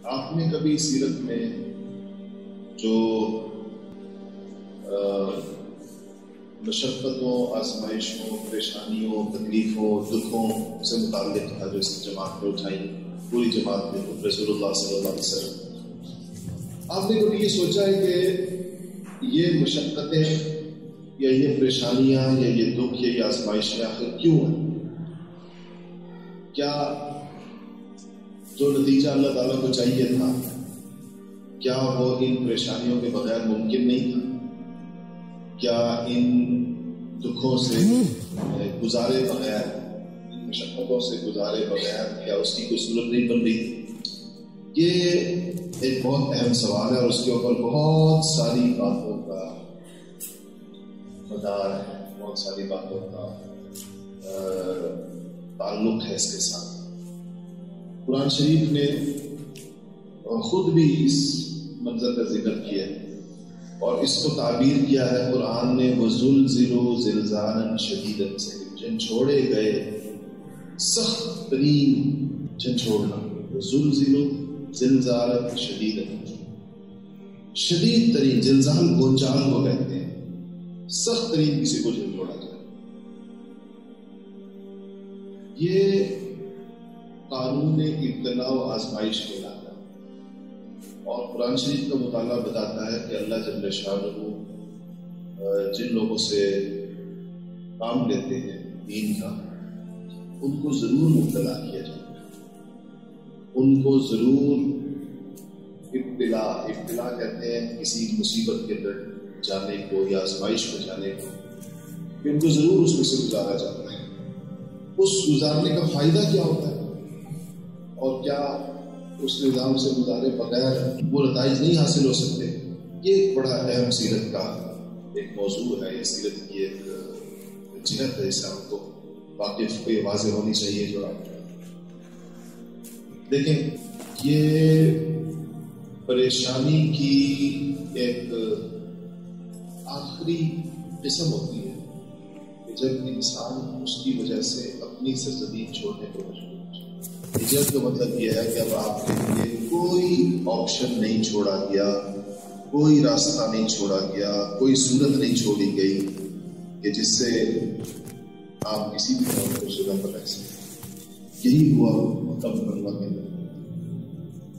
آپ نے کبھی سیرت میں جو مشقتوں، آزمائشوں، پریشانیوں، تکلیفوں، دکھوں سے متعلق تھا جو اس جماعت میں اٹھائی پوری جماعت میں رسول اللہ صلی اللہ علیہ وسلم، آپ نے کبھی یہ سوچا ہے کہ یہ مشقتیں یا یہ پریشانیاں یا یہ دکھ یا یہ آزمائشیں آخر کیوں ہیں؟ کیا جو نتیجہ اللہ تعالیٰ کو چاہیے تھا کیا وہ ان پریشانیوں کے بغیر ممکن نہیں تھا؟ کیا ان دکھوں سے گزارے بغیر، ان مشقتوں سے گزارے بغیر کیا اس کی کوئی صورت نہیں بن رہی تھی؟ یہ ایک بہت اہم سوال ہے اور اس کے اوپر بہت ساری باتوں کا مدار ہے، بہت ساری باتوں کا تعلق ہے اس کے ساتھ۔ قرآن شریف نے خود بھی اس منظر کا ذکر کیا ہے اور اس کو تعبیر کیا ہے قرآن نے وَزُلْزِلُوا زِلْزَالًا شَدِيدًا سے، جھنجھوڑے گئے سخت ترین جھنجھوڑنا، وَزُلْزِلُوا زِلْزَالًا شَدِيدًا، شدید ترین زلزال بونچال کو کہتے ہیں، سخت ترین کسی کو جھنجھوڑا جائے۔ یہ قانون ابتلاء و آزمائش کہلاتا ہے اور قرآن شریف کا مطالعہ بتاتا ہے کہ اللہ جل شانہ جن لوگوں سے کام لیتے ہیں دین کا، ان کو ضرور مبتلا کیا جاتا ہے، ان کو ضرور ابتلا کہتے ہیں کسی مصیبت کے اندر جانے کو یا آزمائش میں جانے کو، کہ ان کو ضرور اس میں سے گزارا جاتا ہے۔ اس گزارنے کا فائدہ کیا ہوتا ہے اور کیا اس نظام سے گزارے بغیر وہ نتائج نہیں حاصل ہو سکتے؟ یہ ایک بڑا اہم سیرت کا ایک موضوع ہے، یہ سیرت کی ایک جہت ہے، اس سے ہم کو واقف کو یہ واضح ہونی چاہیے۔ جو آپ دیکھیں، یہ پریشانی کی ایک آخری قسم ہوتی ہے کہ جب انسان اس کی وجہ سے اپنی سرزمین چھوڑنے کو مجبور۔ ہجرت کا مطلب یہ ہے کہ اب آپ کے لیے کوئی آپشن نہیں چھوڑا گیا، کوئی راستہ نہیں چھوڑا گیا، کوئی صورت نہیں چھوڑی گئی کہ جس سے آپ کسی بھی طرح کو جگہ پر رہ سکیں۔ یہی ہوا مکہ کے اندر۔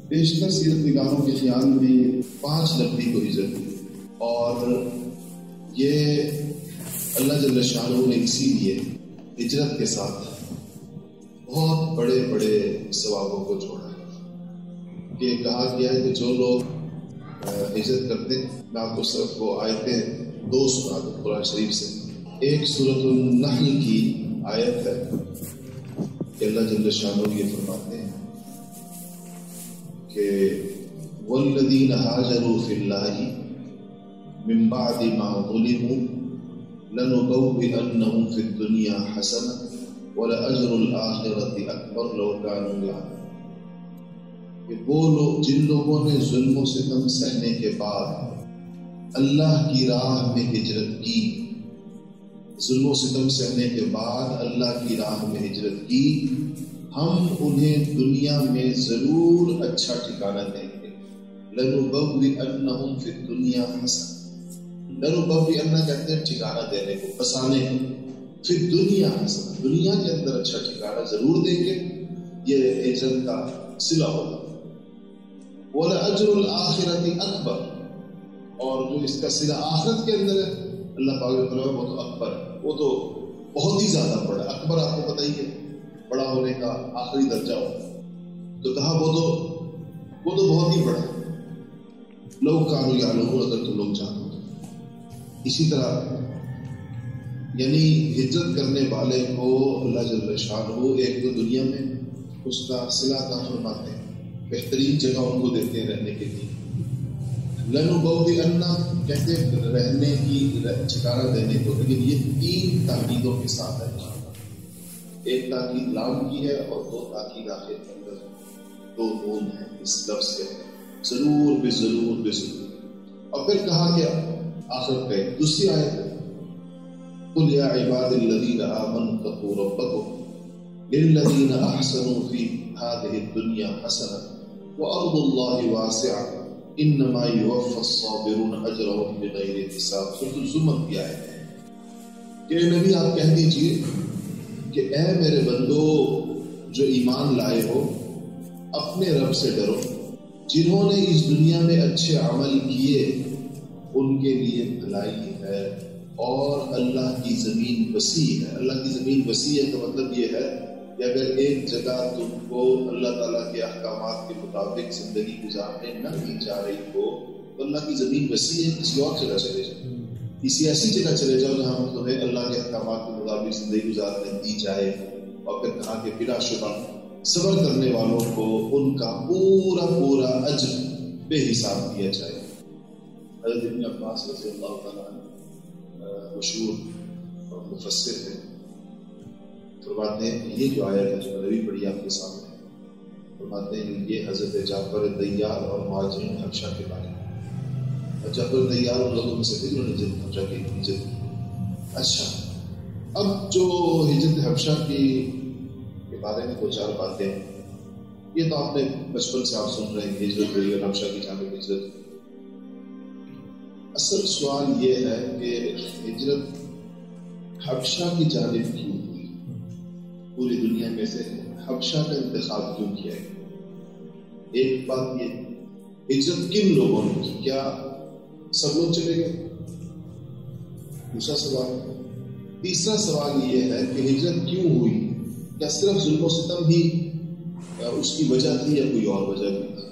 بیشتر سیرت نگاروں کے خیال میں 5 نفری کو ہجرت دی اور یہ اللہ جل شانہ نے اسی لیے ہجرت کے ساتھ بہت بڑے بڑے ثوابوں کو جوڑا ہے کہ کہا گیا ہے کہ جو لوگ ہجرت کرتے ہیں، میں آپ کو صرف وہ آیتیں 2 سنا دوں قرآن شریف سے۔ ایک سورۃ النحل کی آیت ہے کہ اللہ جل شانہ یہ فرماتے ہیں کہ وَالَّذِينَ هَاجَرُوا فِي اللَّهِ مِن بَعْدِ مَا ظُلِمُوا لَنُبَوِّئَنَّهُمْ فِي الدُّنْيَا حَسَنَةً وَلَأَجْرُ الْآخِرَةِ أَكْبَرُ لَوْ كَانُوا يَعْلَمُونَ، کہ وہ لوگ جن لوگوں نے ظلم و ستم سہنے کے بعد اللہ کی راہ میں ہجرت کی، ظلم و ستم سہنے کے بعد اللہ کی راہ میں ہجرت کی، ہم انہیں دنیا میں ضرور اچھا ٹھکانہ دیں گے۔ لَنُبَوِّئَنَّهُمْ فِي الدُّنْيَا حَسَنَةً، لَنُبَوِّئَنَّ کہتے ہیں ٹھکانہ دینے کو، بسانے کو، پھر دنیا حسن، دنیا کے اندر اچھا ٹھکانہ ضرور دیں گے۔ یہ ہجرت کا صلہ ہوگا۔ وَلَأَجْرُ الْآخِرَةِ أَكْبَرُ، اور جو اس کا صلہ آخرت کے اندر ہے اللہ پاک نے فرمایا وہ تو اکبر ہے، وہ تو بہت ہی زیادہ بڑا۔ اکبر آپ کو پتہ ہی ہے بڑا ہونے کا آخری درجہ ہوتا ہے، تو کہا وہ تو بہت ہی بڑا ہے۔ لَوْ كَانُوا يَعْلَمُونَ، اگر تو لوگ جانتے۔ اسی طرح یعنی ہجرت کرنے والے کو اللہ جل شانہ ایک تو دنیا میں اس کا صلہ عطا فرماتے ہیں، بہترین جگہ ان کو دیتے ہیں رہنے کے لیے۔ لَنُبَوِّئَنَّ کہتے ہیں رہنے کی ٹھکانہ دینے کو، لیکن یہ 3 تاکیدوں کے ساتھ ہے۔ ایک تاکید لام کی ہے اور 2 تاکید آخر کے اندر 2 نون ہیں اس لفظ کے، ضرور بضرور بضرور۔ اور پھر کہا گیا آخر پہ دوسری آیت ہے قُلْ يَا عِبَادِ الَّذِينَ آمَنُوا اتَّقُوا رَبَّكُمْ لِلَّذِينَ أَحْسَنُوا فِي هَٰذِهِ الدُّنْيَا حَسَنَةٌ وَأَرْضُ اللَّهِ وَاسِعَةٌ إِنَّمَا يُوَفَّى الصَّابِرُونَ أَجْرَهُمْ بِغَيْرِ حِسَاب۔ سورۃ الزمر کی آیت ہے کہ نبی آپ کہہ دیجئے کہ اے میرے بندو جو ایمان لائے ہو، اپنے رب سے ڈرو، جنہوں نے اس دنیا میں اچھے عمل کیے ان کے لیے بھلائی ہے، اور اللہ کی زمین وسیع ہے۔ اللہ کی زمین وسیع ہے کا مطلب یہ ہے کہ اگر ایک جگہ تم کو اللہ تعالیٰ کے احکامات کے مطابق زندگی گزارنے نہ دی جا رہی ہو تو اللہ کی زمین وسیع ہے، کسی اور جگہ چلے جاؤ، کسی ایسی جگہ چلے جاؤ جہاں پر تمہیں اللہ کے احکامات کے مطابق زندگی گزارنے دی جائے، اور پھر کہا کہ بلا شبہ صبر کرنے والوں کو ان کا پورا پورا اجر بے حساب دیا جائے۔ حضرت ابن عباس رضی اللہ تعالیٰ عنہ مشہور اور مفسر ہے، فرماتے ہیں کہ یہ جو آیت ہے جو نبی پڑھی آپ کے سامنے، فرماتے ہیں کہ یہ حضرت جعفر طیار اور مہاجرین حبشہ کے بارے میں، اور جعفر طیار ان لوگوں میں سے تھے جنہوں نے حبشہ کی ہجرت کی۔ اچھا، اب جو ہجرت حبشہ کے بارے میں دو چار باتیں، یہ تو آپ نے بچپن سے آپ سن رہے ہیں، ہجرت ہوئی اور حبشہ کی جانب ہجرت۔ اصل سوال یہ ہے کہ ہجرت حبشہ کی جانب کیوں ہوئی؟ پوری دنیا میں سے حبشہ کا انتخاب کیوں کیا ہے؟ ایک بات یہ، ہجرت کن لوگوں نے کی؟ کیا سب لوگ چلے گئے؟ دوسرا سوال۔ تیسرا سوال یہ ہے کہ ہجرت کیوں ہوئی؟ کیا صرف ظلم و ستم ہی اس کی وجہ تھی یا کوئی اور وجہ بھی تھی؟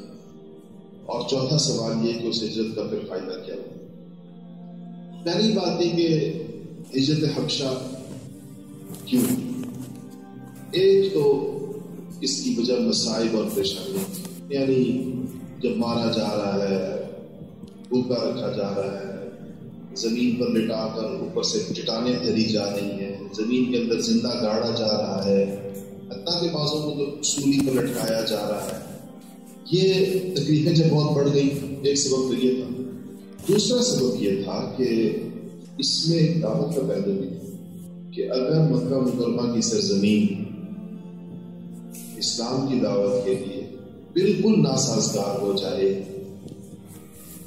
اور چوتھا سوال یہ کہ اس ہجرت کا پھر فائدہ کیا ہوا؟ پہلی بات یہ کہ ہجرت حبشہ کیوں؟ ایک تو اس کی وجہ مصائب اور پریشانیاں، یعنی جب مارا جا رہا ہے، بھوکا رکھا جا رہا ہے، زمین پر لٹا کر اوپر سے چٹانیں دھری جا رہی ہیں، زمین کے اندر زندہ گاڑا جا رہا ہے، حتیٰ کہ بعضوں کو تو سولی پر لٹکایا جا رہا ہے، یہ تکلیفیں جب بہت بڑھ گئی، ایک سبب تو یہ تھا۔ دوسرا سبب یہ تھا کہ اس میں ایک دعوت کا پہلو بھی تھا کہ اگر مکہ مکرمہ کی سرزمین اسلام کی دعوت کے لیے بالکل ناسازگار ہو جائے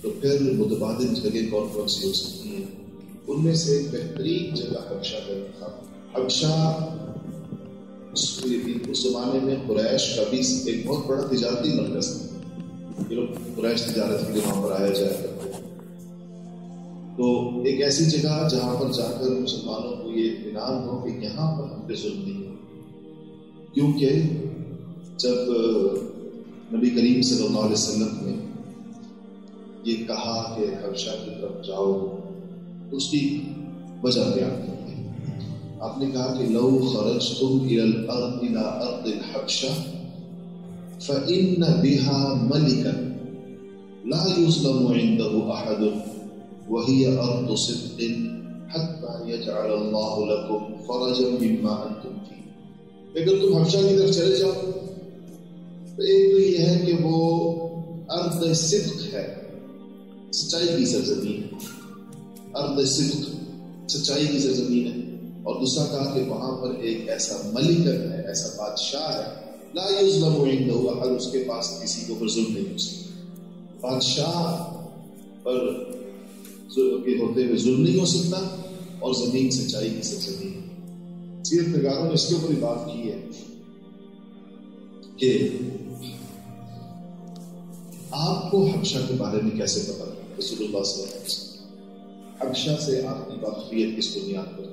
تو پھر متبادل جگہ کون کون سی ہو سکتی ہیں؟ ان میں سے ایک بہترین جگہ حبشہ کا تھا۔ حبشہ اس زمانے میں قریش کا بھی ایک بہت بڑا تجارتی مرکز تھا، کہ لوگ قریش تجارت کے لیے وہاں پر آیا جایا کرتے تھے۔ تو ایک ایسی جگہ جہاں پر جا کر مسلمانوں کو یہ اطمینان ہو کہ یہاں پر ہم پہ ظلم نہیں ہو، کیونکہ جب نبی کریم صلی اللہ علیہ وسلم نے یہ کہا کہ حبشہ کی طرف جاؤ، اس کی وجہ بیان کی ہے۔ آپ نے کہا کہ لو خرجتم الى ارض الحبشہ فإن بها ملكا لا يظلم عنده احد وهي ارض صدق حتى يجعل الله لكم فرجا مما انتم فيه۔ اگر تم حبشہ کی طرف چلے جاؤ تو ایک تو یہ ہے کہ وہ ارض صدق ہے، سچائی کی سرزمین ہے، ارض صدق سچائی کی سرزمین ہے، اور دوسرا کہا کہ وہاں پر ایک ایسا ملکن ہے، ایسا بادشاہ ہے، لا یظلم عنده احد، اس کے پاس کسی کو پر ظلم نہیں ہو سکتا۔ بادشاہ پر کے ہوتے ہوئے ظلم نہیں ہو سکتا، اور زمین سچائی کی سرزمین ہے۔ سیرت نگاروں نے اس کے اوپر بات کی ہے کہ آپ کو حبشہ کے بارے میں کیسے پتا لگا؟ رسول اللہ صلی اللہ علیہ وسلم حبشہ سے آپ کی واقفیت کس بنیاد پر؟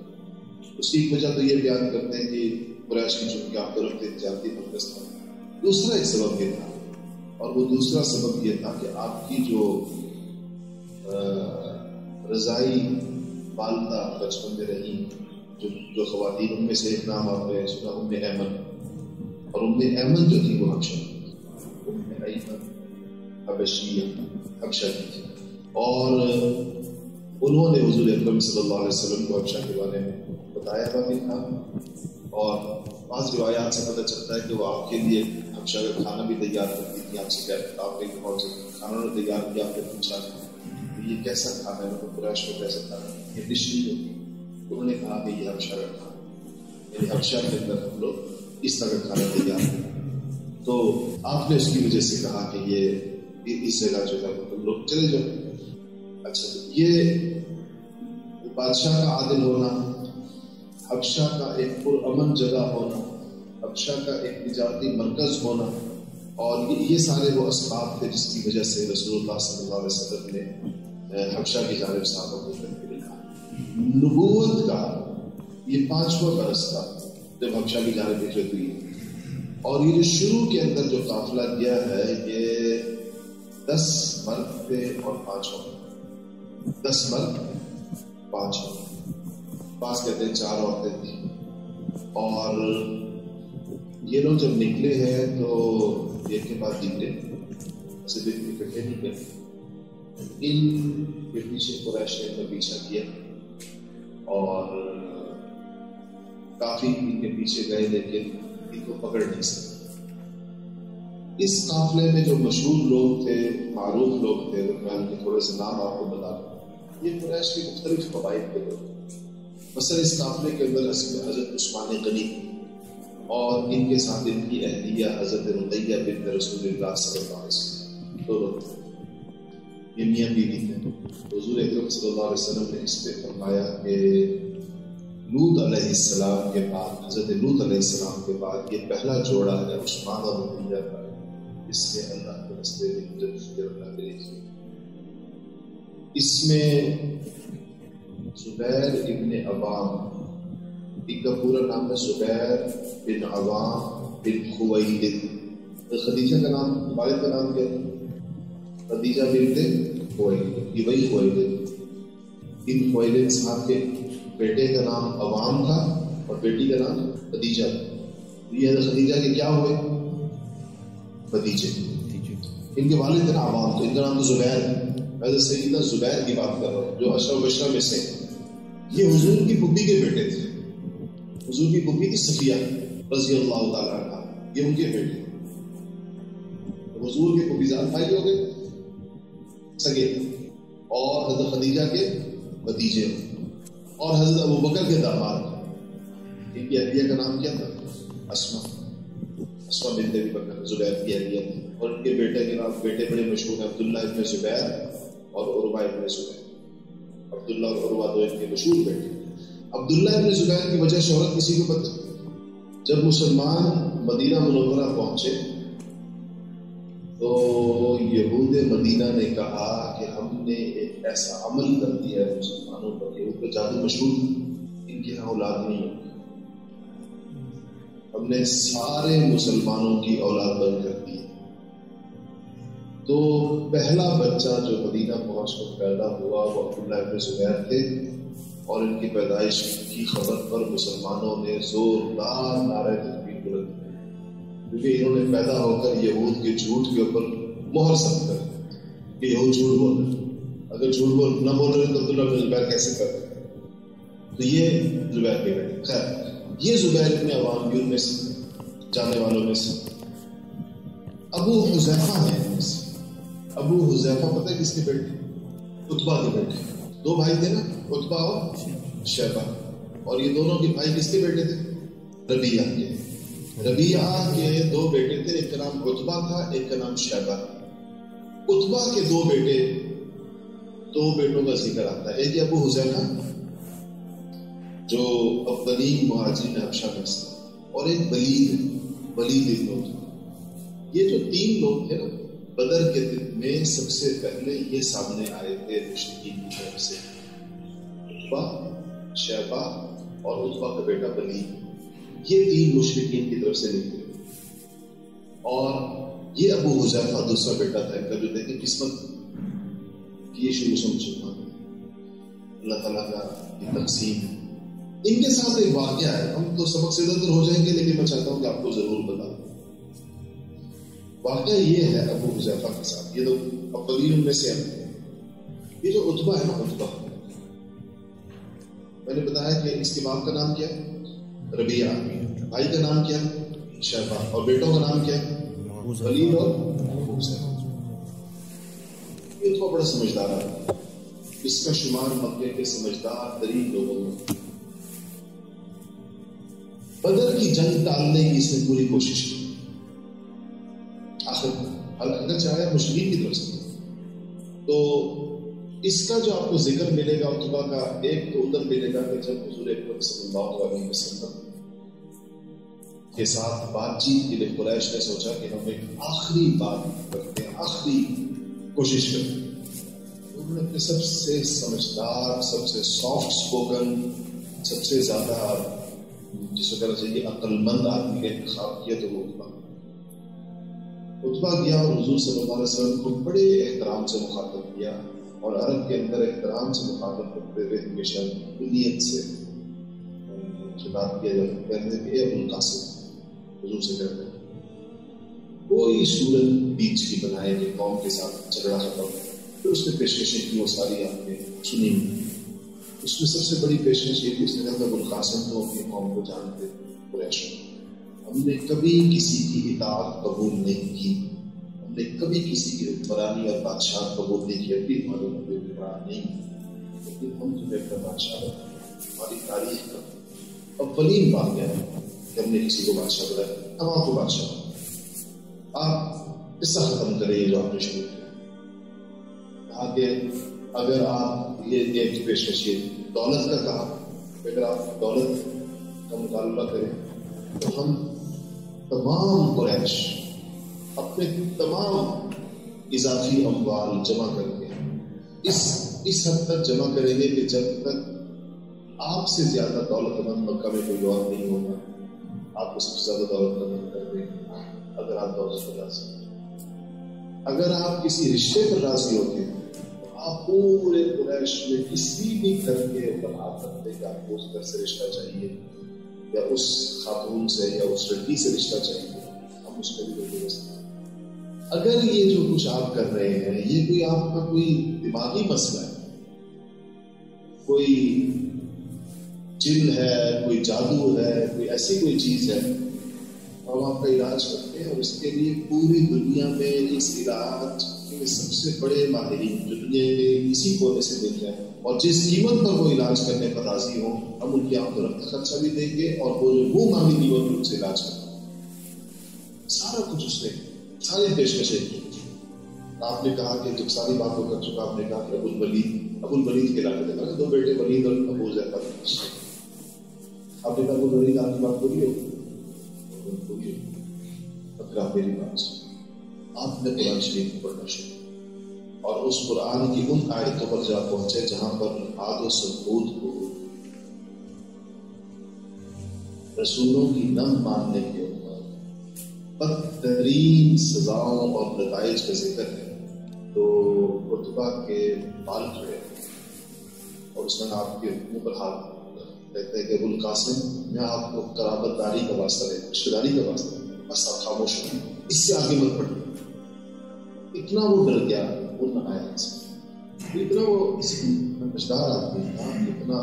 اس کی ایک وجہ تو یہ بیان کرتے ہیں کہ قریش کی چونکہ آپ کو رکھتے تجارتی مرکز تھا۔ دوسرا ایک سبب یہ تھا، اور وہ دوسرا سبب یہ تھا کہ آپ کی جو رضائی والدہ بچپن میں رہی، جو خواتین، ان میں سے ایک نام آپ نے سنا، ام ایمن، اور ام ایمن جو تھی وہ حبشہ، ام ایمن حبشیہ، حبشہ کی تھی، اور انہوں نے حضور اکرم صلی اللہ علیہ وسلم کو حبشہ کے بارے میں بتایا بھی تھا، اور بعض روایات سے پتہ چلتا ہے کہ وہ آپ کے لیے حبشہ کا کھانا بھی تیار کرتی تھی۔ آپ سے کہتے آپ کے بہت سے کھانا نے تیار کیا، آپ نے پوچھا کہ یہ کیسا کھانا ہے، مطلب قریش کو کیسا کھانا ہے، یہ ڈش نہیں ہوتی، انہوں نے کہا کہ یہ حبشہ کا کھانا، یعنی حبشہ کے اندر ہم لوگ اس طرح کا کھانا تیار کریں۔ تو تو آپ نے اس کی وجہ سے کہا کہ یہ اس جگہ جو ہے تم لوگ چلے جاؤ. اچھا یہ بادشاہ کا عادل ہونا، حبشہ کا ایک پرامن جگہ ہونا، حبشہ کا ایک تجارتی مرکز ہونا، اور یہ سارے وہ اسباب تھے جس کی وجہ سے رسول اللہ صلی اللہ علیہ وسلم نے حبشہ کی جانب صحابہ کو لکھا. نبوت کا یہ 5واں برس تھا جب حبشہ کی جانب ہجرت ہوئی، اور یہ جو شروع کے اندر جو قافلہ گیا ہے یہ 10 مرد تھے اور 5 عورتیں. 10 مرد 5 عورتیں، بعض کہتے ہیں 4 عورتیں تھیں. اور یہ لوگ جب نکلے ہیں تو ایک کے بعد نکلے، ایسے بھی اکٹھے نہیں گئے. ان کے پیچھے قریش نے ان کا پیچھا کیا اور کافی ان کے پیچھے گئے لیکن ان کو پکڑ نہیں سکے. اس قافلے میں جو مشہور لوگ تھے، معروف لوگ تھے، میں ان کے تھوڑے سے نام آپ کو بتا دوں. یہ قریش کے مختلف قبائل کے لوگ. مثلا اس قافلے کے اندر حضرت عثمان غنی اور ان کے ساتھ ان کی اہلیہ حضرت رقیہ بنت رسول اللہ صلی اللہ علیہ وسلم، دو لوگ تھے. یہ میاں بیوی تھے. حضور اکرم صلی اللہ علیہ وسلم نے اس پہ فرمایا کہ لوط علیہ السلام کے بعد، حضرت لوط علیہ السلام کے بعد یہ پہلا جوڑا ہے عثمان اور رقیہ کا، اس سے اللہ کے راستے میں ہجرت اللہ کے لیے. اس میں زبیر ابن عوام، ان کا پورا نام ہے زبیر بن عوام بن خویلد. خدیجہ کا نام، والد کا نام کیا تھا؟ خدیجہ بنت خویلد، یہ وہی خویلد. ان خویلد صاحب کے بیٹے کا نام عوام تھا اور بیٹی کا نام خدیجہ. یہ خدیجہ کے کیا ہوئے؟ بھتیجے. ان کے والد کا نام عوام تھا، ان کا نام تو زبیر. میں سیدنا زبیر کی بات کر رہا ہوں جو اشرف بشرا میں سے. یہ حضور کی پھوپھی کے بیٹے تھے. حضور کی پھوپھی تھی صفیہ رضی اللہ تعالیٰ عنہ، یہ ان کے بیٹے. حضور کے پھوپھی زاد بھائی ہو گئے سگے، اور حضرت خدیجہ کے بھتیجے، اور حضرت ابوبکر کے داماد. ان کی اہلیہ کا نام کیا تھا؟ اسما بنت ابی بکر، زبیر کی اہلیہ تھی. اور ان کے بیٹے کے نام، بیٹے بڑے مشہور ہیں، عبداللہ ابن زبیر اور عروہ ابن زبیر. عبداللہ اور عروہ دو ان کے مشہور بیٹے. عبداللہ ابن زبیر کی وجہ شہرت کسی کو پتہ؟ جب مسلمان مدینہ منورہ پہنچے تو یہود مدینہ نے کہا کہ ہم نے ایک ایسا عمل کر دیا ہے مسلمانوں پر، یہود کا جادو مشہور، ان کے یہاں اولاد نہیں ہوتی. ہم نے سارے مسلمانوں کی اولاد بند کر دی. تو پہلا بچہ جو مدینہ پہنچ کر پیدا ہوا وہ عبداللہ ابن زبیر تھے، اور ان کی پیدائش کی خبر پر مسلمانوں نے زوردار نعرہ تکبیر بلند کیا، کیونکہ انہوں نے پیدا ہو کر یہود کے جھوٹ کے اوپر مہر سب کر کہ یہود جھوٹ بول رہے. اگر جھوٹ نہ بول رہے تو عبداللہ ابن زبیر کیسے کر رہے؟ تو یہ زبیر کے بیٹے. خیر، یہ زبیر ابن عوام بھی ان میں سے جانے والوں میں سے. ابو حذیفہ ہے ان میں سے. ابو حذیفہ پتہ ہے کس کے بیٹے؟ عتبہ کے بیٹے. 2 بھائی تھے نا، عتبہ اور شیبہ، اور یہ دونوں کے بھائی کس کے بیٹے تھے؟ ربیعہ کے. ربیعہ کے 2 بیٹے تھے، ایک کا نام عتبہ تھا، ایک کا نام شیبہ. عتبہ کے 2 بیٹے، 2 بیٹوں کا ذکر آتا ہے. ایک ابو حذیفہ جو افضلین مہاجرین حبشہ میں سے، اور ایک ولید ابن عتبہ. یہ جو 3 لوگ تھے نا، بدر کے دن میں سب سے پہلے یہ سامنے آئے تھے مشرکین کی طرف سے. عتبہ، شیبہ اور عتبہ کا بیٹا ولید، یہ 3 مشرکین کی طرف سے نکلے. اور یہ ابو حذیفہ دوسرا بیٹا تھا ان کا، جو دیکھیں قسمت کی یہ شروع سے مسلمان. اللہ تعالیٰ کا یہ تقسیم ہے. ان کے ساتھ ایک واقعہ ہے، ہم تو سبق سے ادھر ہو جائیں گے لیکن میں چاہتا ہوں کہ آپ کو ضرور بتا دوں. واقعہ یہ ہے ابو حذیفہ کے ساتھ. یہ تو افضلین میں سے ہیں. یہ جو عتبہ ہے نا، عتبہ میں نے بتایا کہ اس کے باپ کا نام کیا ہے؟ ربیعہ. بھائی کا نام کیا ہے؟ شیبہ. اور بیٹوں کا نام کیا ہے؟ ولید اور حذیفہ. یہ عتبہ بڑا سمجھدار ہے. اس کا شمار مکے کے سمجھدار ترین لوگوں میں. بدر کی جنگ ٹالنے کی اس نے پوری کوشش کی. اگر چاہے مشرکین کی طرف سے. تو اس کا جو آپ کو ذکر ملے گا عتبہ کا، ایک تو ادھر ملے گا کہ جب حضور اکرم صلی اللہ علیہ وسلم کے ساتھ بات چیت کے لیے قریش نے سوچا کہ ہم ایک آخری بات کرتے ہیں، آخری کوشش کرتے ہیں. انہوں نے اپنے سب سے سمجھدار، سب سے سافٹ اسپوکن، سب سے زیادہ جس کو کہنا چاہیے عقل مند آدمی کا انتخاب کیا، تو وہ عتبہ گیا اور حضور صلی اللہ علیہ وسلم کو بڑے احترام سے مخاطب کیا. اور عرب کے اندر احترام سے مخاطب کرتے ہوئے ہمیشہ کلیت سے خطاب کیا جاتا ہے. کہتے ہیں کہ اے ابو القاسم، حضور سے کہتے ہیں کوئی صورت بیچ کی بنائے کہ قوم کے ساتھ جھگڑا ختم. پھر اس نے پیشکشیں کی، وہ ساری آپ نے سنی. اس میں سب سے بڑی پیشکش یہ تھی، اس نے کہا ابو القاسم تو اپنی قوم کو جانتے قریش، ہم نے کبھی کسی کی اطاعت قبول نہیں کی، ہم نے کبھی کسی کی حکمرانی اور بادشاہ قبول نہیں کی. ابھی ہمارے کوئی حکمران نہیں، لیکن ہم تمہیں اپنا بادشاہ ہماری تاریخ کا اولین واقعہ ہے کہ ہم نے کسی کو بادشاہ بنایا. ہم آپ کو بادشاہ، آپ قصہ ختم کریں یہ جو آپ نے شروع کیا. کہا کہ اگر آپ یہ ایک پیشکش دولت کا کہا، اگر آپ دولت کا مطالبہ کریں تو ہم تمام قریش اپنے تمام اضافی اموال جمع کر کے اس حد تک جمع کریں گے کہ جب تک آپ سے زیادہ دولت مند مکہ میں کوئی اور نہیں ہوگا، آپ کو سب سے زیادہ دولت مند کر دیں گے اگر آپ دولت پر راضی ہیں. اگر آپ کسی رشتے پر راضی ہوتے ہیں تو آپ پورے قریش میں کسی بھی گھر کے بات کرتے کہ آپ کو اس گھر سے رشتہ چاہیے یا اس خاتون سے یا اس لڑکی سے رشتہ چاہیے، ہم اس کو بھی دے سکتے. اگر یہ جو کچھ آپ کر رہے ہیں یہ کوئی آپ کا کوئی دماغی مسئلہ ہے، کوئی جن ہے، کوئی جادو ہے، کوئی ایسی کوئی چیز ہے، ہم آپ کا علاج کرتے ہیں. اور اس کے لیے پوری دنیا میں اس علاج کے سب سے بڑے ماہرین جو دنیا کے کسی کونے سے مل جائیں اور جس قیمت پر وہ علاج کرنے پر راضی ہوں، ہم ان کی آمد و رفت کا خرچہ بھی دیں گے اور وہ جو منہ مانگی قیمت پر ان سے علاج کریں. سارا کچھ اس نے ساری پیشکشیں کی. آپ نے کہا کہ جب ساری بات کو کر چکا، آپ نے کہا کہ ابو الولید کے علاقے میں دو بیٹے ولید اور ابو زیفہ. آپ نے کہا ابو الولید آپ کی بات پوری ہوگی، اب میری بات آپ نے قرآن شریف پڑھنا شروع اور اس قرآن کی ان آیتوں پر جا پہنچے جہاں پر عاد و ثمود کو رسولوں کی نہ ماننے کے بدترین سزاؤں اور نتائج کا ذکر ہے. تو عتبہ کے بال کھڑے اور اس میں آپ کے منہ پر ہاتھ کہتے ہیں کہ ابو القاسم میں آپ کو قرابت داری کا واسطہ ہے، رشتہ داری کا واسطہ ہے، بس آپ خاموش ہیں، اس سے آگے مت بڑھیں. اتنا وہ ڈر گیا ان آیات سے، اتنا وہ سمجھدار آدمی تھا، اتنا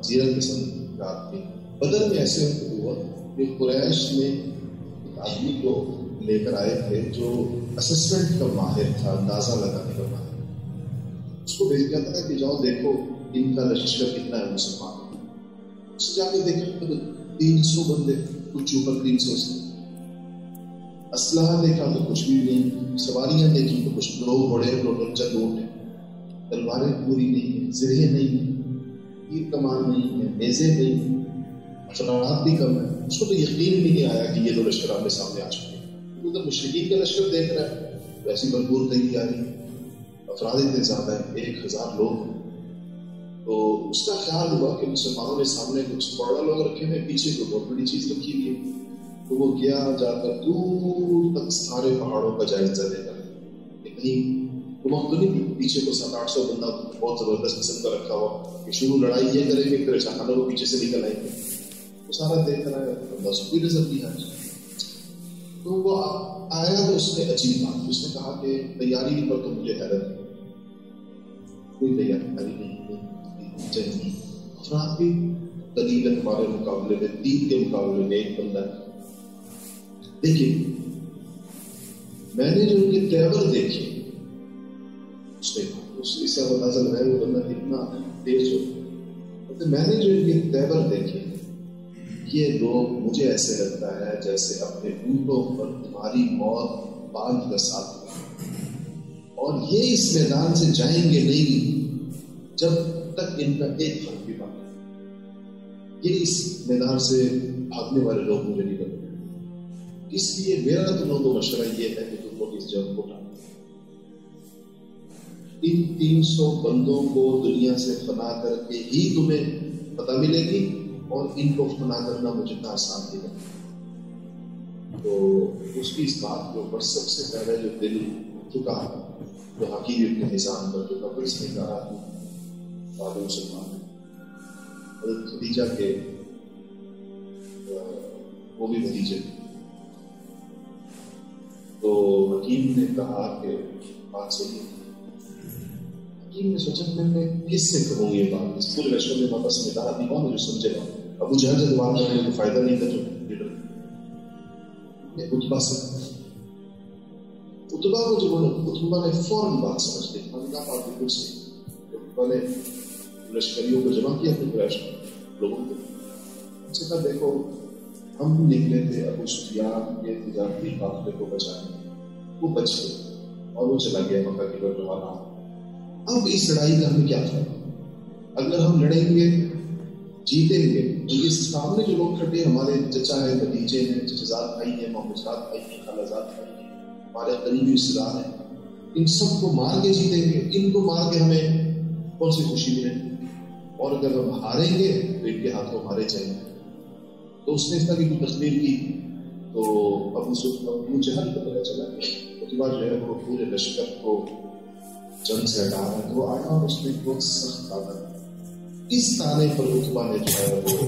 زیرک قسم کا آدمی. بدر میں ایسے ہوا کہ قریش نے آدمی کو لے کر آئے تھے جو اسسمنٹ کا ماہر تھا، اندازہ لگانے کا ماہر. اس کو بھیج دیا تھا کہ جاؤ دیکھو ان کا لشکر کتنا ہے مسلمان. اس سے جا کے دیکھا 300 بندے، کچھ اوپر 300 سے. اسلحہ دیکھا تو کچھ بھی نہیں، سواریاں دیکھی تو کچھ دو گھوڑے ٹوٹل چند اونٹ ہیں، تلواریں پوری نہیں ہیں، زرہیں نہیں ہیں، تیر کمان نہیں ہے، نیزے نہیں ہیں، افراد بھی کم ہے. اس کو تو یقین بھی نہیں آیا کہ یہ دو لشکر آپ کے سامنے آ چکے ہیں. ادھر مشرکین کا لشکر دیکھ رہا ہے، ویسی بھرپور تیاری، افراد اتنے زیادہ ہیں، 1000 لوگ. تو اس کا خیال ہوا کہ مسلمانوں نے سامنے کچھ بڑا لوگ رکھے ہیں، پیچھے کو بہت بڑی چیز رکھی ہوئی ہے. تو وہ گیا جا کر دور تک سارے پہاڑوں کا جائزہ لے کر کہیں تمام تو نہیں، پیچھے کو 700-800 بندہ بہت زبردست قسم کا رکھا ہوا کہ شروع لڑائی یہ کریں گے، پھر اچانک لوگ پیچھے سے نکل آئیں گے. وہ سارا دیکھ رہا ہے، بندہ اس کو بھی نظر نہیں آیا. تو وہ آیا تو اس نے عجیب بات، اس نے کہا کہ تیاری پر تو مجھے حیرت ہے، کوئی تیاری نہیں، جنگی افراد بھی قلیل ہے ہمارے مقابلے میں، 3 کے مقابلے میں 1 بندہ ہے. دیکھیے میں نے جو ان کے تیور دیکھے اس سے اندازہ لگایا وہ بندہ کتنا تیز ہو. میں نے جو ان کے تیور دیکھے یہ لوگ مجھے ایسے لگتا ہے جیسے اپنے اونٹوں پر تمہاری موت باندھ کر ساتھ. اور یہ اس میدان سے جائیں گے نہیں جب تک ان کا ایک حق بھی باقی. یہ اس میدان سے بھاگنے والے لوگ مجھے نہیں کرتے. اس لیے میرا تمہیں کو مشورہ یہ ہے کہ تم لوگ اس جنگ کو ڈالو. ان 300 بندوں کو دنیا سے فنا کر کے ہی تمہیں پتہ ملے گی اور ان کو فنا کرنا مجھے اتنا آسان نہیں لگتا. تو اس کی اس بات کے اوپر سب سے پہلے جو دل چکا جو حکیم ابن حزام پر جو قبر اس نے کہا بعد مسلمان حضرت خدیجہ کے وہ بھی بھتیجے. تو حکیم نے کہا کہ بات صحیح ہے. حکیم نے سوچا میں کس سے کہوں یہ بات. اس پورے لشکر میں واپس میں کہا دیوا مجھے سمجھے گا. ابو جہل سے بات کرنے میں فائدہ نہیں تھا. جو اتبا سے اتبا کو جو اتبا نے فوراً بات سمجھ لی. ہم کہا بات بالکل صحیح. اتبا نے لشکریوں کو جمع کیا اپنے قریش لوگوں کو. ان سے کہا دیکھو ہم نکلے تھے ابو سفیان کے تجارتی قافلے کو بچانے. وہ بچ گئے اور وہ چلا گیا مکہ کی طرف روانہ. اب اس لڑائی کا ہمیں کیا فائدہ؟ اگر ہم لڑیں گے جیتیں گے تو اس سامنے جو لوگ کھڑے ہمارے چچا ہیں, بھتیجے ہیں, چچزاد بھائی ہیں, محمدزاد بھائی ہیں, خالازاد بھائی ہیں, ہمارے قریبی رشتے دار ہیں, ان سب کو مار کے جیتیں گے. ان کو مار کے ہمیں کون سی خوشی ملے؟ اور اگر ہم ہاریں گے تو ان کے ہاتھوں ہارے جائیں گے. تو اس نے اس طرح کی تقریر کی. تو ابو جہل کو پتہ چلا کہ اتبا جو ہے وہ پورے لشکر کو جنگ سے ہٹا رہا ہے. تو وہ آیا اور اس نے بہت سخت طاقت اس تانے پر اتبا نے جو ہے وہ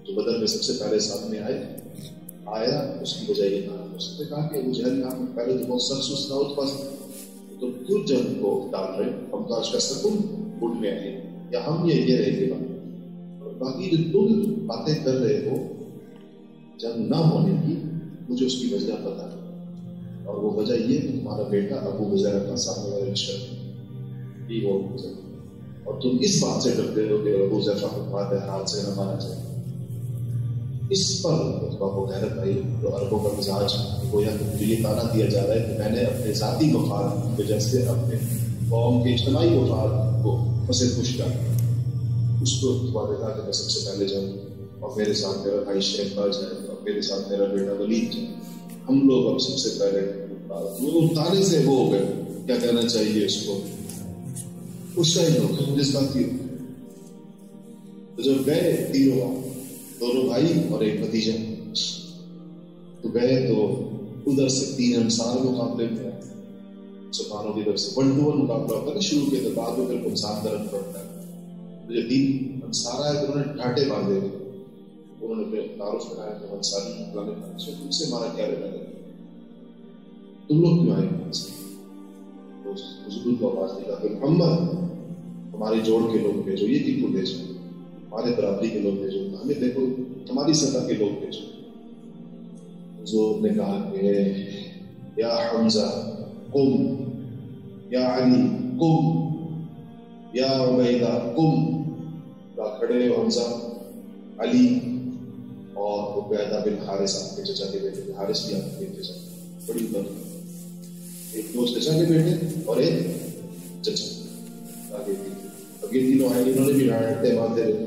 جو بدر میں سب سے پہلے سامنے آیا اس کی وجہ یہ تھا. اس نے کہا کہ ابو جہل یہاں پہلے تو بہت سخت سوچنا اتبا سے تو کیوں جنگ کو ڈال رہے؟ ہم تو آج کا سکون گٹ میں آئے یا ہم یہ رہے گے بات. اور باقی جو تم باتیں کر رہے ہو جنگ نہ ہونے کی مجھے اس کی وجہ پتا ہے. اور وہ وجہ یہ کہ تمہارا بیٹا ابو حذیفہ کا سامنے والے لشکر بھی وہ اور تم اس بات سے ڈرتے ہو کہ ابو حذیفہ کو تمہارے ہاتھ سے نہ مارا جائے. اس پر اتبا کو حیرت آئی. تو عربوں کا مزاج گویا مجھے یہ تانا دیا جا رہا ہے کہ میں نے اپنے ذاتی مفاد کی وجہ سے اپنے قوم کے اجتماعی مفاد کو پسے خوش کر اس کو اتبا نے کہا کہ میں سب سے پہلے جاؤں اور میرے ساتھ میرا بھائی شیخا جائے اور میرے ساتھ میرا بیٹا ولید جائے. ہم لوگ اب سب سے پہلے وہ تانے سے وہ ہو گئے کیا کہنا چاہیے اس کو اس کا ہی لوگ جس بات کی. تو جب گئے تینوں دونوں بھائی اور ایک بھتیجا تو گئے تو ادھر سے 3 انصار مقابلے میں آئے. مسلمانوں کی طرف سے 1-2 مقابلہ ہوتا ہے نا شروع کے. تو بعد میں پھر انسان طرف پڑتا ہے. تو جب 3 انصار آئے تو انہوں نے ڈھانٹے باندھے ہوئے. انہوں نے پھر تعارف کرایا کہ انصاری فلانے تم سے ہمارا کیا لینا ہے؟ تم لوگ کیوں آئے وہاں سے؟ تو حضور کو آواز دیا کہ محمد ہماری جوڑ کے لوگ بھیجو. یہ کن کو بھیجو؟ ہمارے برادری کے لوگ بھیجو. ہمیں دیکھو ہماری سطح کے لوگ بھیجو. حضور نے کہا کہ یا حمزہ قم, یا علی قم, یا عبیدہ قم. کھڑے ہو حمزہ, علی اور عبیدہ بن حارث آپ کے چچا کے بیٹے. حارث بھی آپ کے چچا بڑی بات. ایک دو چچا کے بیٹے اور ایک چچا آگے. اب یہ تینوں آئے انہوں نے بھی ڈانٹے باندھے رہے.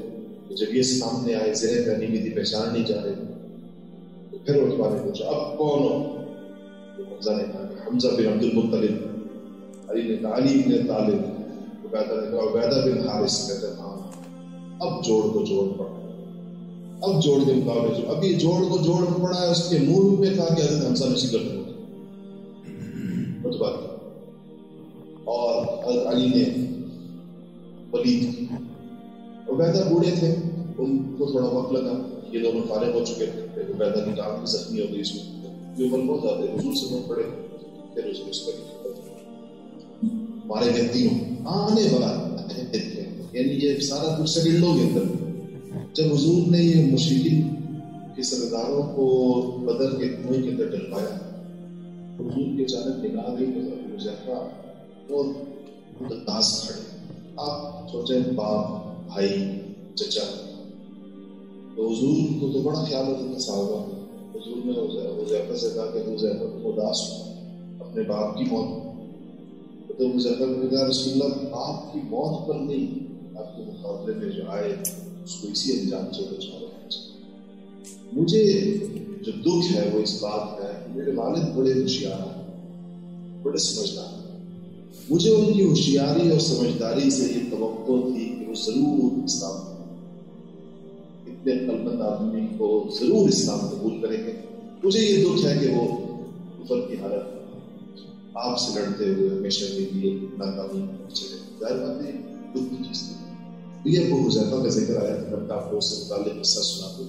جب یہ سامنے آئے زرے پہنی ہوئی تھی پہچان نہیں جا رہے. تو پھر اتبا نے پوچھا اب کون ہو؟ تو حمزہ نے کہا کہ حمزہ بن عبد المطلب. علی نے کہا علی بن طالب. عبیدہ نے کہا عبیدہ بن حارث. کہتے ہیں ہاں اب جوڑ کو جوڑ پڑا. اب جوڑ کے مقابلے جو ابھی جوڑ کو جوڑ پڑا ہے اس کے منہ میں کہا کہ حضرت حمزہ اسی کر دو. اتبا اور حضرت علی نے ولید. عبیدہ بوڑھے تھے ان کو تھوڑا وقت لگا. یہ دونوں فارغ ہو چکے تھے. عبیدہ کی ٹانگ بھی زخمی ہو گئی. اس میں عمر بہت زیادہ حضور سے بہت پڑے. پھر اس کا مارے گئے تینوں آنے والا. یعنی یہ سارا کچھ سیکنڈوں کے اندر جب حضور نے یہ مشرکین کے سرداروں کو بدر کے کنویں کے اندر ڈلوایا تو حضور کے اچانک نگاہ گئی تو حذیفہ اور اداس کھڑے. آپ سوچیں باپ بھائی چچا. تو حضور کو تو بڑا خیال ہوتا تھا صحابہ. حضور نے حذیفہ سے کہا کہ حذیفہ تم اداس ہو اپنے باپ کی موت. تو حذیفہ نے کہا رسول اللہ آپ کی موت پر نہیں، آپ کے مقابلے میں جو آئے اس کو اسی انجام سے بچانا چاہیے۔ مجھے جو دکھ ہے وہ اس بات ہے کہ میرے والد بڑے ہوشیار ہیں، بڑے سمجھدار ہیں، مجھے ان کی ہوشیاری اور سمجھداری سے یہ توقع تھی کہ وہ ضرور اسلام اتنے عقلمند آدمی کو ضرور اسلام قبول کریں گے۔ مجھے یہ دکھ ہے کہ وہ کفر کی حالت آپ سے لڑتے ہوئے ہمیشہ کے لیے ناکامی چلے۔ ظاہر بات ہے دکھ کی چیز تھی۔ یہ ابو حذیفہ کا ذکر آیا کہ میں آپ کو اس سے متعلق قصہ سنا دوں۔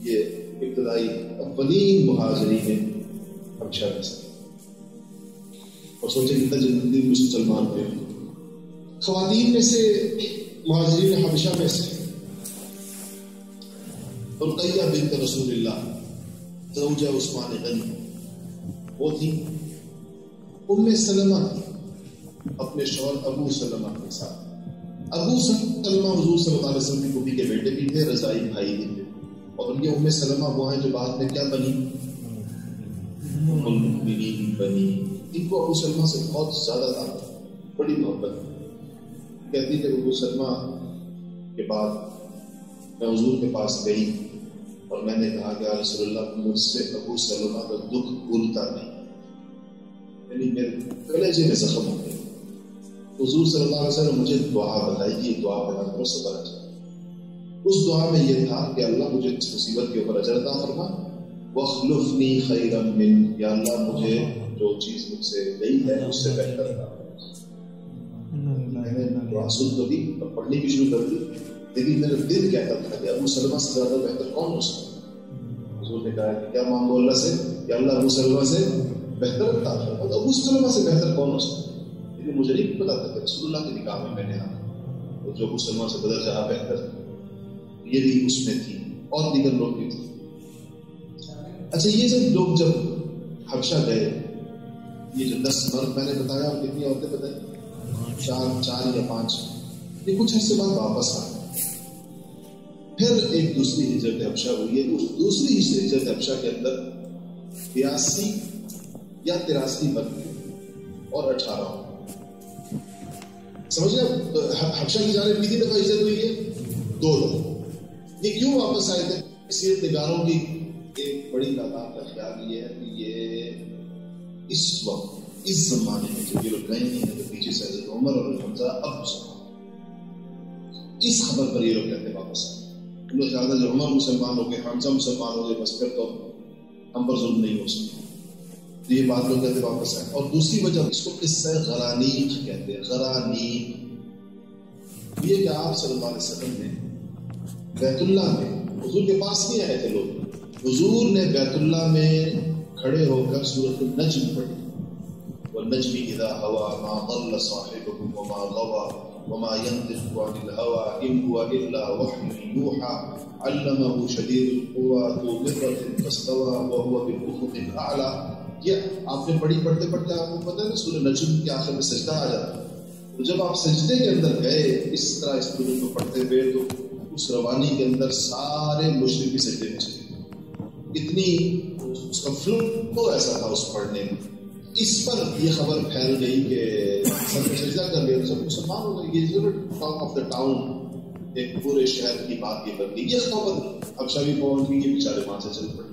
یہ ابتدائی اولین مہاجرین حبشہ میں سے، اور سوچیں کتنا جلدی مسلمان ہوئے۔ خواتین میں سے مہاجرین حبشہ میں سے رقیہ بنت رسول اللہ زوجہ عثمان غنی، وہ تھی ام سلمہ تھی اپنے شوہر ابو سلمہ کے ساتھ۔ ابو سلمہ حضور صلی اللہ علیہ وسلم کی پھوپھی کے بیٹے بھی تھے، رضائی بھائی بھی تھے، اور ان کی ام سلمہ وہ ہیں جو بعد میں کیا بنی؟ ام المؤمنین بنی۔ ان کو ابو سلمہ سے بہت زیادہ تعلق، بڑی محبت۔ کہتی کہ ابو سلمہ کے بعد میں حضور کے پاس گئی اور میں نے کہا کہ یا رسول اللہ مجھ سے ابو سلمہ کا دکھ بھولتا نہیں، یعنی میرے کلیجے میں زخم ہو گئے۔ حضور صلی اللہ علیہ وسلم مجھے دعا بتائی کہ یہ دعا پڑھا کرو صبر اجر۔ اس دعا میں یہ تھا کہ اللہ مجھے اس مصیبت کے اوپر اجر عطا فرما، واخلفنی خیرا من، یا اللہ مجھے جو چیز مجھ سے گئی ہے اس سے بہتر عطا فرما۔ میں نے دعا سن تو دی اور پڑھنی بھی شروع کر دی، لیکن میرا دل کہتا تھا کہ ابو سلمہ سے زیادہ بہتر کون ہو سکتا؟ حضور نے کہا کہ کیا مانگو اللہ سے کہ اللہ ابو سلمہ سے بہتر عطا فرما۔ تو ابو سلمہ سے بہتر کون ہو سکتا؟ لیکن مجھے نہیں پتا تھا کہ رسول اللہ کے نکاح میں نے آنا، اور جو ابو سلمہ سے بدل جہاں بہتر، یہ بھی اس میں تھی اور دیگر لوگ بھی تھے۔ اچھا، یہ جب جب حبشہ گئے، یہ جو 10 مرد میں نے بتایا اور کتنی عورتیں بتائیں، 4 یا 5، یہ کچھ عرصے بعد واپس آئے۔ پھر ایک دوسری ہجرت حبشہ ہوئی ہے۔ اس دوسری ہجرت حبشہ کے اندر 82 یا 83 مرد اور 18 سمجھ گئے۔ حبشہ کی جانب کتنی دفعہ ہجرت ہوئی ہے؟ 2 دفعہ۔ یہ کیوں واپس آئے تھے؟ سیرت نگاروں کی ایک بڑی تعداد کا خیال یہ ہے کہ یہ اس وقت اس زمانے میں جب یہ لوگ گئے نہیں ہیں تو پیچھے سے حضرت عمر اور حمزہ اب اس خبر پر یہ لوگ کہتے واپس آئے۔ ان لوگ زیادہ جو عمر مسلمان ہو گئے، حمزہ مسلمان ہو گئے، بس پھر تو ہم پر ظلم نہیں ہو سکتا، تو یہ بات لوگ کہتے واپس آئے۔ اور دوسری وجہ اس کو قصہ غرانیق کہتے ہیں۔ غرانیق یہ کہ آپ صلی اللہ علیہ وسلم نے بیت اللہ میں، حضور کے پاس نہیں آئے تھے لوگ، حضور نے بیت اللہ میں کھڑے ہو کر سورۃ النجم پڑھی، والنجم اذا هوى ما ضل صاحبكم وما غوى وما ينطق عن الهوى ان هو الا وحي يوحى علمه شديد القوى ذو مرة فاستوى وهو بالافق الاعلى۔ یہ آپ نے پڑھتے پڑھتے آپ کو پتہ ہے سورۃ نجم کے آخر میں سجدہ آ جاتا ہے، تو جب آپ سجدے کے اندر گئے اس طرح اس سورۃ کو پڑھتے ہوئے تو اس روانی کے اندر سارے مشرک بھی سجدے میں چلے، اتنی اس کا فلو ایسا تھا اس پڑھنے میں۔ اس پر یہ خبر پھیل گئی کہ سب نے سجدہ کر لیا، سب مسلمان ہو گئے، یہ ضرور ٹاک آف دا ٹاؤن، ایک پورے شہر کی بات یہ بن گئی۔ یہ خبر حبشہ بھی پہنچ گئی، یہ بیچارے وہاں سے چل پڑے،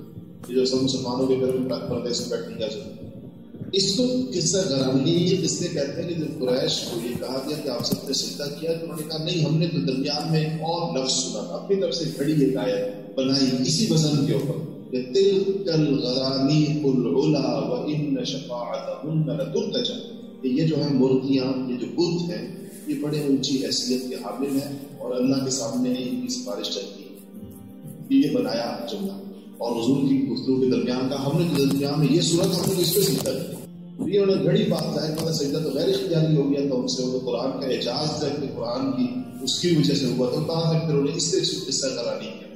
یہ جو سب مسلمانوں کے گھر میں پردے سے بیٹھنے کا ضرورت۔ اس کو قصہ غرانیق اس لیے کہتے ہیں کہ جب قریش کو یہ کہا گیا کہ آپ سب نے سجدہ کیا تو انہوں نے کہا نہیں، ہم نے تو درمیان میں ایک اور لفظ سنا تھا، اپنی طرف سے کھڑی ایک آیت بنائی اسی وزن کے اوپر، تلک الغرانیق العلا وان شفاعتهن لترتجى، کہ یہ جو ہیں مورتیاں، یہ جو بت ہیں، یہ بڑے اونچی حیثیت کے حامل ہیں اور اللہ کے سامنے ان کی سفارش چلتی ہے۔ یہ بنایا جملہ اور حضور کی گفتگو کے درمیان کا ہم نے درمیان میں یہ صورت ہم نے اس پہ سجدہ کیا، یہ انہوں نے گھڑی بات ظاہر پتہ سجدہ تو غیر اختیاری ہو گیا، تو ان سے وہ قرآن کا اعجاز ہے کہ قرآن کی اس کی وجہ سے ہوا، تو کہاں تک پھر انہوں نے اس سے قصہ غرانیق کیا۔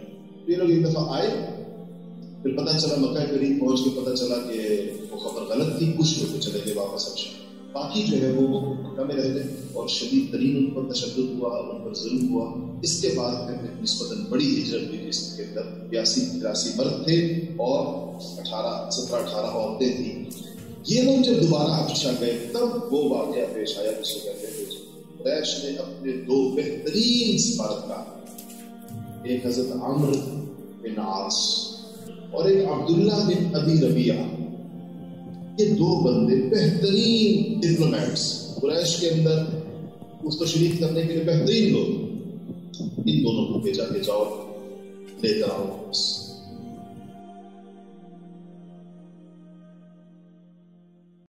یہ لوگ ایک دفعہ آئے، پھر پتہ چلا مکہ قریب پہنچ کے پتہ چلا کہ وہ خبر غلط تھی، کچھ لوگ چلے گئے واپس حبشہ، باقی جو ہے وہ مکہ میں رہ گئے اور شدید ترین ان پر تشدد ہوا، ان پر ظلم ہوا۔ اس کے بعد پھر نسبتاً بڑی ہجرت ہوئی جس کے اندر 82-83 مرد تھے اور 17-18 عورتیں تھیں۔ یہ لوگ جب دوبارہ حبشہ گئے تب وہ واقعہ پیش آیا جسے کہتے ہیں قریش نے اپنے دو بہترین سفارتکار، ایک حضرت عمرو بن عاص اور ایک عبداللہ بن ابی ربیعہ، یہ دو بندے بہترین ڈپلومیٹس قریش کے اندر اس کو شریک کرنے کے لیے بہترین لوگ، ان دونوں کو بھیجا کہ جاؤ لے کر آؤ واپس۔